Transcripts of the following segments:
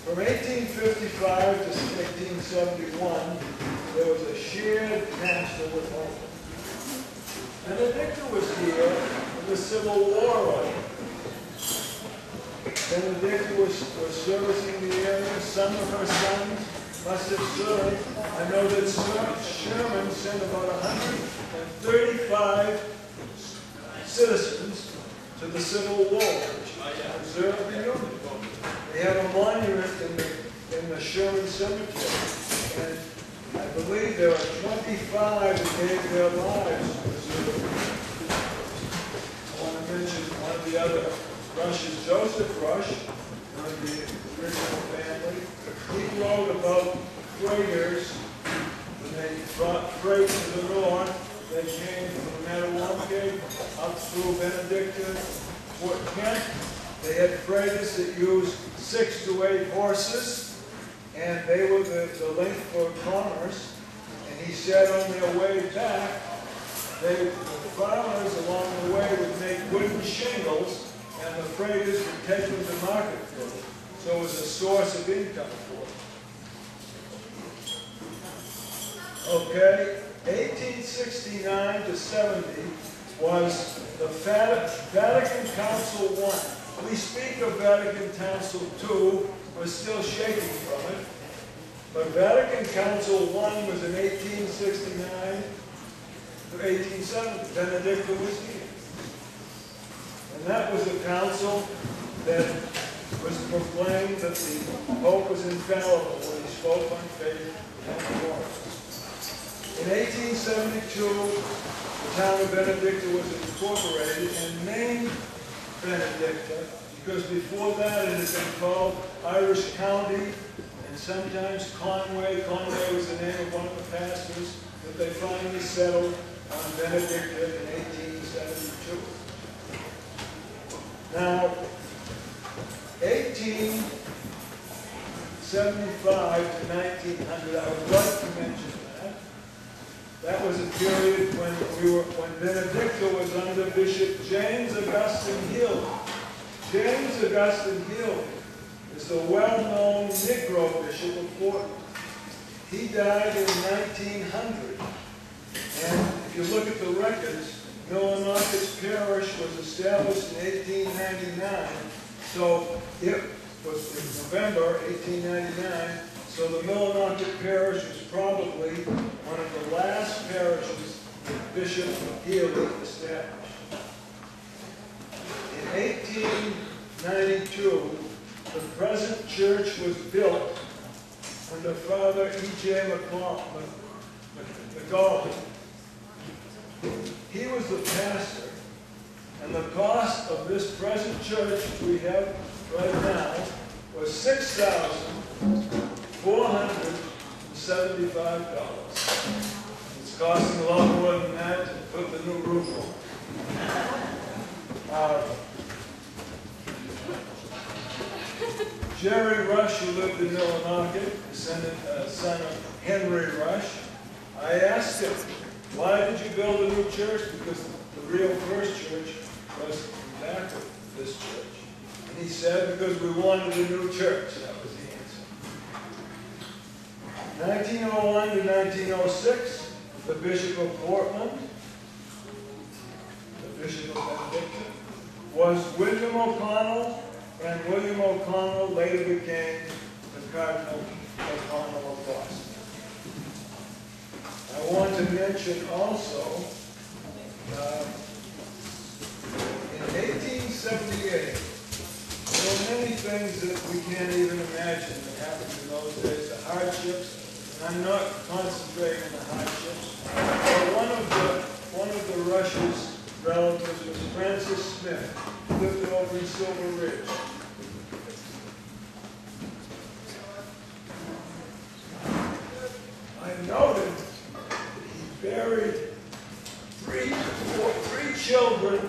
From 1855 to 1871, there was a shared master with home. Benedicta was here when the Civil War on. Benedicta was servicing the area. Some of her sons must have served. I know that Sherman sent about 135 citizens to the Civil War, which observed the Union. They have a monument in the Sherman Cemetery, and I believe there are 25 who gave their lives to preserve it. I want to mention one of the other Rushes, Joseph Rush, one of the original family. He wrote about freighters when they brought freight to the north. They came from Mattawampke up through Benedicta, Fort Kent. They had freighters that used 6 to 8 horses, and they were the link for commerce. And he said on their way back, the farmers along the way would make wooden shingles, and the freighters would take them to market for them. So it was a source of income for them. Okay, 1869 to 70 was the Vatican Council I. We speak of Vatican Council II, we're still shaking from it. But Vatican Council I was in 1869 to 1870. Benedicta was here. And that was a council that was proclaimed that the Pope was infallible when he spoke on faith and war. In 1872, the town of Benedicta was incorporated and named Benedicta, because before that it had been called Irish County and sometimes Conway. Conway was the name of one of the pastors, but they finally settled on Benedicta in 1872. Now, 1875 to 1900, I would like to mention that. That was a period when Benedicta was under Bishop James Augustine Hill. James Augustine Hill is the well-known Negro Bishop of Portland. He died in 1900. And if you look at the records, Millinockets Parish was established in 1899. So it was in November 1899. So the Millinocket Parish was probably one of the last parishes that Bishop Healy established. In 1892, the present church was built under Father E.J. McGauley. He was the pastor, and the cost of this present church we have right now was $6,475. It's costing a lot more than that to put the new roof on. Jerry Rush, who lived in Millinocket, son of Henry Rush, I asked him, why did you build a new church? Because the real first church was in back of this church. And he said, because we wanted a new church. That was the answer. 1901 to 1906, the Bishop of Portland, the Bishop of Benedicta, was William O'Connell, and William O'Connell later became the Cardinal O'Connell of Boston. I want to mention also, in 1878, there were many things that we can't even imagine that happened in those days, the hardships, and I'm not concentrating on the hardships, but one of the Rush's relatives was Francis Smith, who lived over in Silver Ridge. I noted buried three children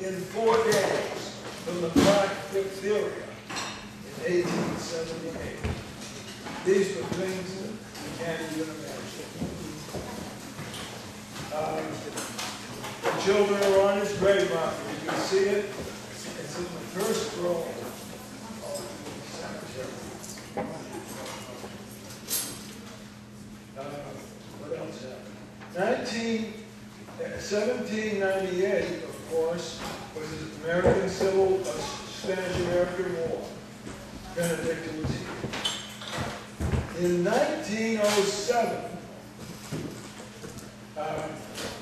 in 4 days from the Clark diphtheria in 1878. These were things that you can't even imagine. The children are on his grave marker. You can see it. It's in the first row of the cemetery. 1798, of course, was the Spanish-American War. Benedicta was here. In 1907,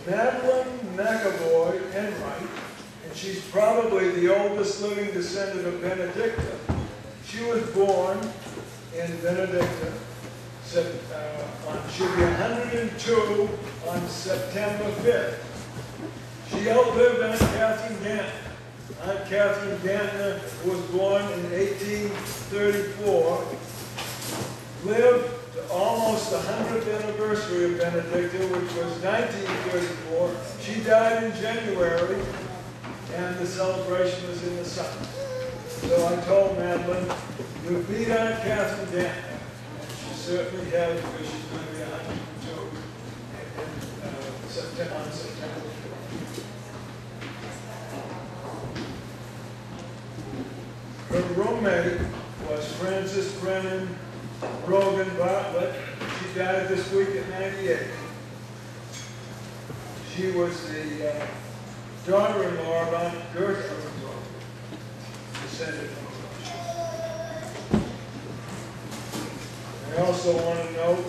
Madeline McAvoy Enright, and she's probably the oldest living descendant of Benedicta. She was born in Benedicta. She'll be 102 on September 5th. She outlived Aunt Catherine Gantner. Aunt Catherine Gantner was born in 1834, lived to almost the 100th anniversary of Benedicta, which was 1934. She died in January, and the celebration was in the summer. So I told Madeline, you beat Aunt Catherine Gantner. Certainly has, because she's going to be 102 on September 5th. Her roommate was Frances Brennan Brogan Bartlett. She died this week at 98. She was the daughter-in-law of Aunt Gertrude, descended from. I also want to note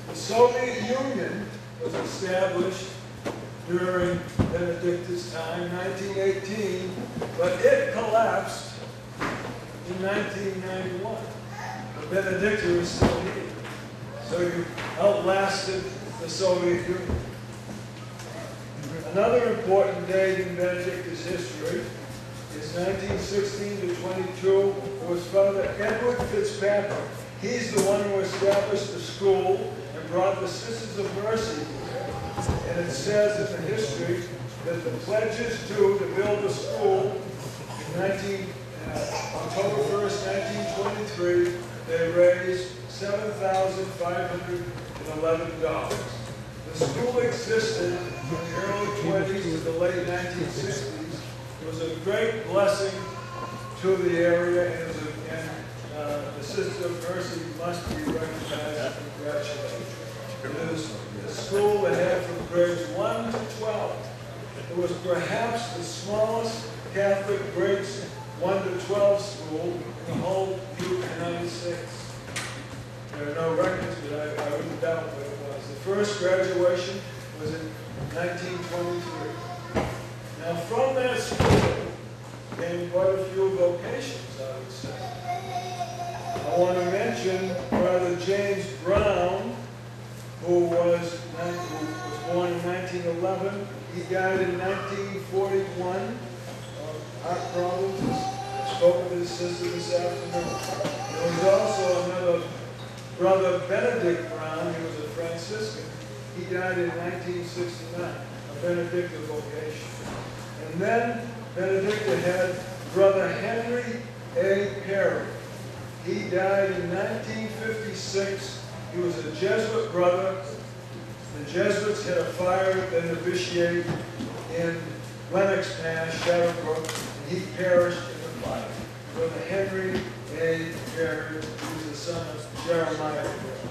the Soviet Union was established during Benedicta's time, 1918, but it collapsed in 1991. But Benedicta is still here. So you outlasted the Soviet Union. Another important date in Benedicta's history is 1916 to 22. It was Father Edward Fitzpatrick. He's the one who established the school and brought the Sisters of Mercy here. And it says in the history that the pledges to build the school in October 1st, 1923, they raised $7,511. The school existed in the early 20s to the late 1960s. It was a great blessing to the area, and the Sisters of Mercy must be recognized and congratulated. It is a school that had from grades 1 to 12. It was perhaps the smallest Catholic grades 1 to 12 school in the whole United States. There are no records, but I wouldn't doubt what it was. The first graduation was in 1923. Now, from that school came quite a few vocations, I would say. I want to mention Brother James Brown, who was born in 1911. He died in 1941 of heart problems. I spoke with his sister this afternoon. There was also another Brother Benedict Brown. He was a Franciscan. He died in 1969, a Benedicta vocation. And then Benedicta had Brother Henry A. Perry. He died in 1956. He was a Jesuit brother. The Jesuits had a fire that initiated in Lenox Pass, Shadowbrook, and he perished in the fire. Brother Henry A. Perry, who was the son of Jeremiah Perry.